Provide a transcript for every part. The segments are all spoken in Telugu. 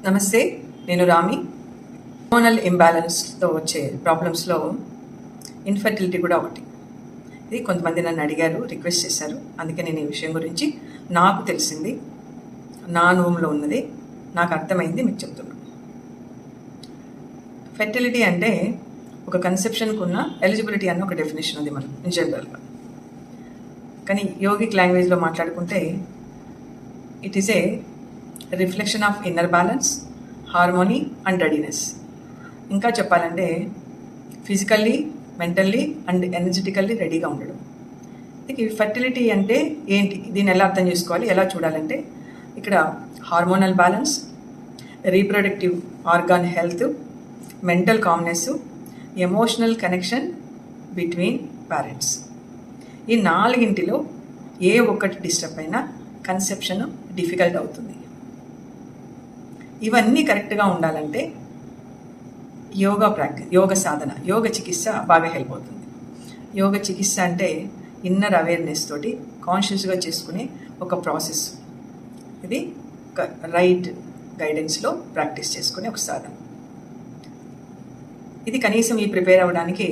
నమస్తే, నేను రామి. హార్మోనల్ ఇంబ్యాలెన్స్తో వచ్చే ప్రాబ్లమ్స్లో ఇన్ఫర్టిలిటీ కూడా ఒకటి. ఇది కొంతమంది నన్ను అడిగారు, రిక్వెస్ట్ చేశారు. అందుకే నేను ఈ విషయం గురించి నాకు తెలిసింది, నా అనుభవంలో ఉన్నది, నాకు అర్థమైంది మీకు చెప్తున్నాను. ఫెర్టిలిటీ అంటే ఒక కన్సెప్షన్కు ఉన్న ఎలిజిబిలిటీ అన్న ఒక డెఫినేషన్ ఉంది మనం ఇన్ జనరల్గా. కానీ యోగిక్ లాంగ్వేజ్లో మాట్లాడుకుంటే it is a reflection of inner balance, harmony and readiness. ఇంకా చెప్పాలంటే ఫిజికల్లీ, మెంటల్లీ అండ్ ఎనర్జెటికల్లీ రెడీగా ఉండడం. ఇది ఫెర్టిలిటీ అంటే ఏంటి, దీన్ని ఎలా అర్థం చేసుకోవాలి, ఎలా చూడాలంటే ఇక్కడ hormonal balance, reproductive organ health, mental calmness, emotional connection between parents. ఈ నాలుగింటిలో ఏ ఒక్కటి డిస్టర్బ్ అయినా కన్సెప్షన్ డిఫికల్ట్ అవుతుంది. ఇవన్నీ కరెక్ట్గా ఉండాలంటే యోగా ప్రాక్టీస్, యోగ సాధన, యోగ చికిత్స బాగా హెల్ప్ అవుతుంది. యోగ చికిత్స అంటే ఇన్నర్ అవేర్నెస్ తోటి కాన్షియస్గా చేసుకునే ఒక ప్రాసెస్. ఇది ఒక రైట్ గైడెన్స్లో ప్రాక్టీస్ చేసుకునే ఒక సాధన. ఇది కనీసం ఈ ప్రిపేర్ అవ్వడానికి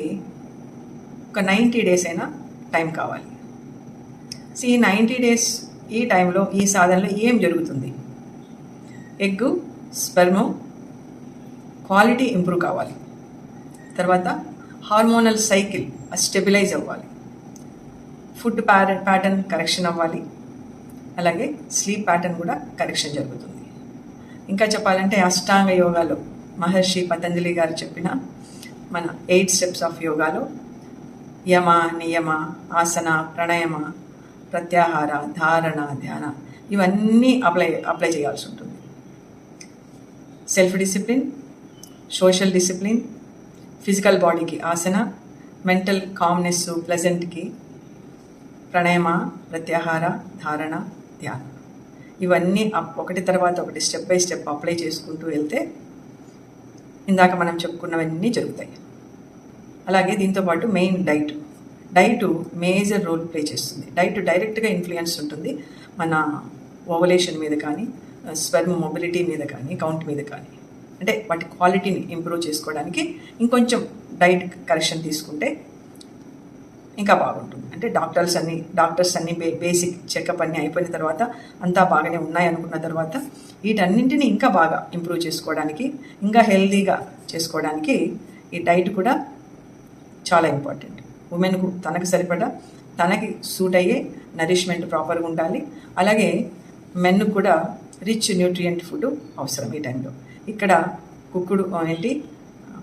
ఒక 90 days అయినా టైం కావాలి. సో ఈ 90 days ఈ టైంలో ఈ సాధనలో ఏం జరుగుతుంది? ఎగ్గు, స్పెర్మ్ క్వాలిటీ ఇంప్రూవ్ కావాలి. తర్వాత హార్మోనల్ సైకిల్ స్టెబిలైజ్ అవ్వాలి. ఫుడ్ ప్యాటర్న్ కరెక్షన్ అవ్వాలి. అలాగే స్లీప్ ప్యాటర్న్ కూడా కరెక్షన్ జరుగుతుంది. ఇంకా చెప్పాలంటే అష్టాంగ యోగాలో మహర్షి పతంజలి గారు చెప్పిన మన 8 steps ఆఫ్ యోగాలో యమ, నియమ, ఆసన, ప్రాణాయామ, ప్రత్యాహార, ధారణ, ధ్యాన ఇవన్నీ అప్లై చేయాల్సి ఉంటుంది. Self discipline, social discipline, physical బాడీకి ఆసన, మెంటల్ కామ్నెస్, ప్లెజెంట్కి ప్రాణాయామ, ప్రత్యాహార, ధారణ, ధ్యానం. ఇవన్నీ ఒకటి తర్వాత ఒకటి స్టెప్ బై స్టెప్ అప్లై చేసుకుంటూ వెళ్తే ఇందాక మనం చెప్పుకున్నవన్నీ జరుగుతాయి. అలాగే దీంతోపాటు main diet major role play చేస్తుంది. డైట్ డైరెక్ట్గా ఇన్ఫ్లుయెన్స్ ఉంటుంది మన ఓవలేషన్ మీద కానీ, స్పెర్మ్ మొబిలిటీ మీద కానీ, కౌంట్ మీద కానీ. అంటే వాటి క్వాలిటీని ఇంప్రూవ్ చేసుకోవడానికి ఇంకొంచెం డైట్ కరెక్షన్ తీసుకుంటే ఇంకా బాగుంటుంది. అంటే డాక్టర్స్ అన్ని బేసిక్ చెకప్ అన్నీ అయిపోయిన తర్వాత అంతా బాగానే ఉన్నాయి అనుకున్న తర్వాత వీటన్నింటినీ ఇంకా బాగా ఇంప్రూవ్ చేసుకోవడానికి, ఇంకా హెల్తీగా చేసుకోవడానికి ఈ డైట్ కూడా చాలా ఇంపార్టెంట్. ఉమెన్కు తనకు సరిపడా, తనకి సూట్ అయ్యే నరిష్మెంట్ ప్రాపర్గా ఉండాలి. అలాగే మెన్కు కూడా రిచ్ న్యూట్రియంట్ ఫుడ్ అవసరం ఈ టైంలో. ఇక్కడ కుక్కుడు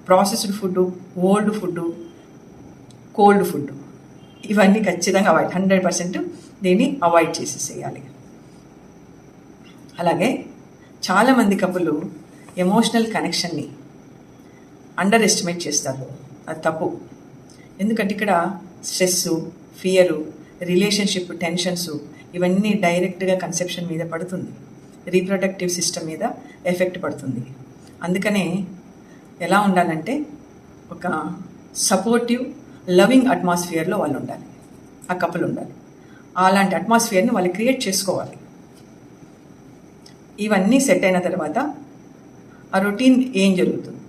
processed food, old food, cold food ఇవన్నీ ఖచ్చితంగా 100% దీన్ని అవాయిడ్ చేసేసేయాలి. అలాగే చాలామంది కపులు ఎమోషనల్ కనెక్షన్ని అండర్ ఎస్టిమేట్ చేస్తారు. అది తప్పు. ఎందుకంటే ఇక్కడ స్ట్రెస్సు, ఫియరు, రిలేషన్షిప్ టెన్షన్స్ ఇవన్నీ డైరెక్ట్గా కన్సెప్షన్ మీద పడుతుంది, రీప్రొడక్టివ్ సిస్టమ్ మీద ఎఫెక్ట్ పడుతుంది. అందుకనే ఎలా ఉండాలంటే ఒక సపోర్టివ్, లవింగ్ అట్మాస్ఫియర్లో వాళ్ళు ఉండాలి, ఆ కపుల్ ఉండాలి. అలాంటి అట్మాస్ఫియర్ని వాళ్ళు క్రియేట్ చేసుకోవాలి. ఇవన్నీ సెట్ అయిన తర్వాత ఆ రొటీన్ ఏం జరుగుతుంది?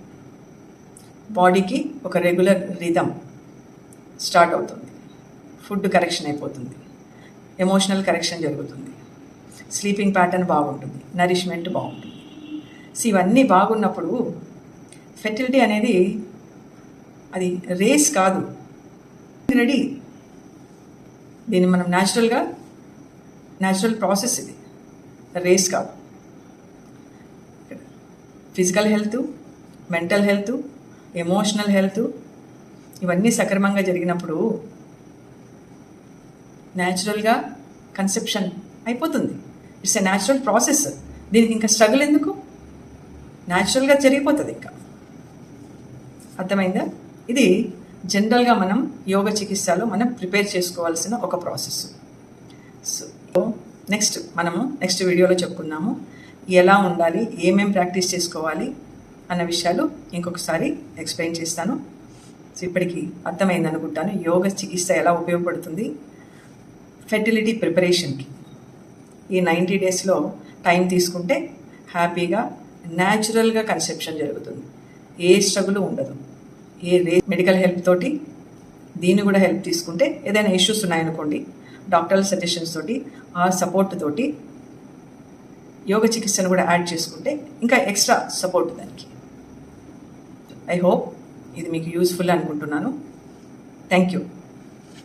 బాడీకి ఒక రెగ్యులర్ రిథమ్ స్టార్ట్ అవుతుంది, ఫుడ్ కరెక్షన్ అయిపోతుంది, ఎమోషనల్ కరెక్షన్ జరుగుతుంది, స్లీపింగ్ ప్యాటర్న్ బాగుంటుంది, నరిష్మెంట్ బాగుంటుంది. సో ఇవన్నీ బాగున్నప్పుడు ఫెర్టిలిటీ అనేది అది రేస్ కాదు, రెడీ. దీన్ని మనం న్యాచురల్ ప్రాసెస్. ఇది రేస్ కాదు. Physical health, mental health, emotional health ఇవన్నీ సక్రమంగా జరిగినప్పుడు న్యాచురల్గా కన్సెప్షన్ అయిపోతుంది. It's a natural process. దీనికి ఇంకా స్ట్రగుల్ ఎందుకు? న్యాచురల్గా జరిగిపోతుంది. ఇంకా అర్థమైందా? ఇది జనరల్గా మనం యోగ చికిత్సలో మనం ప్రిపేర్ చేసుకోవాల్సిన ఒక ప్రాసెస్. సో నెక్స్ట్ వీడియోలో చెప్పుకున్నాము ఎలా ఉండాలి, ఏమేం ప్రాక్టీస్ చేసుకోవాలి అన్న విషయాలు ఇంకొకసారి ఎక్స్ప్లెయిన్ చేస్తాను. సో ఇప్పటికీ అర్థమైంది అనుకుంటాను యోగ చికిత్స ఎలా ఉపయోగపడుతుంది ఫెర్టిలిటీ ప్రిపరేషన్కి. ఈ 90 daysలో టైం తీసుకుంటే హ్యాపీగా న్యాచురల్గా కన్సెప్షన్ జరుగుతుంది. ఏ స్ట్రగుల్ ఉండదు. మెడికల్ హెల్ప్ తోటి దీన్ని కూడా హెల్ప్ తీసుకుంటే ఏదైనా ఇష్యూస్ ఉన్నాయనుకోండి, డాక్టర్ల సజెషన్స్ తోటి ఆ సపోర్ట్ తోటి యోగ చికిత్సను కూడా యాడ్ చేసుకుంటే ఇంకా ఎక్స్ట్రా సపోర్ట్ దానికి. ఐ హోప్ ఇది మీకు యూస్ఫుల్ అనుకుంటున్నాను. Thank you.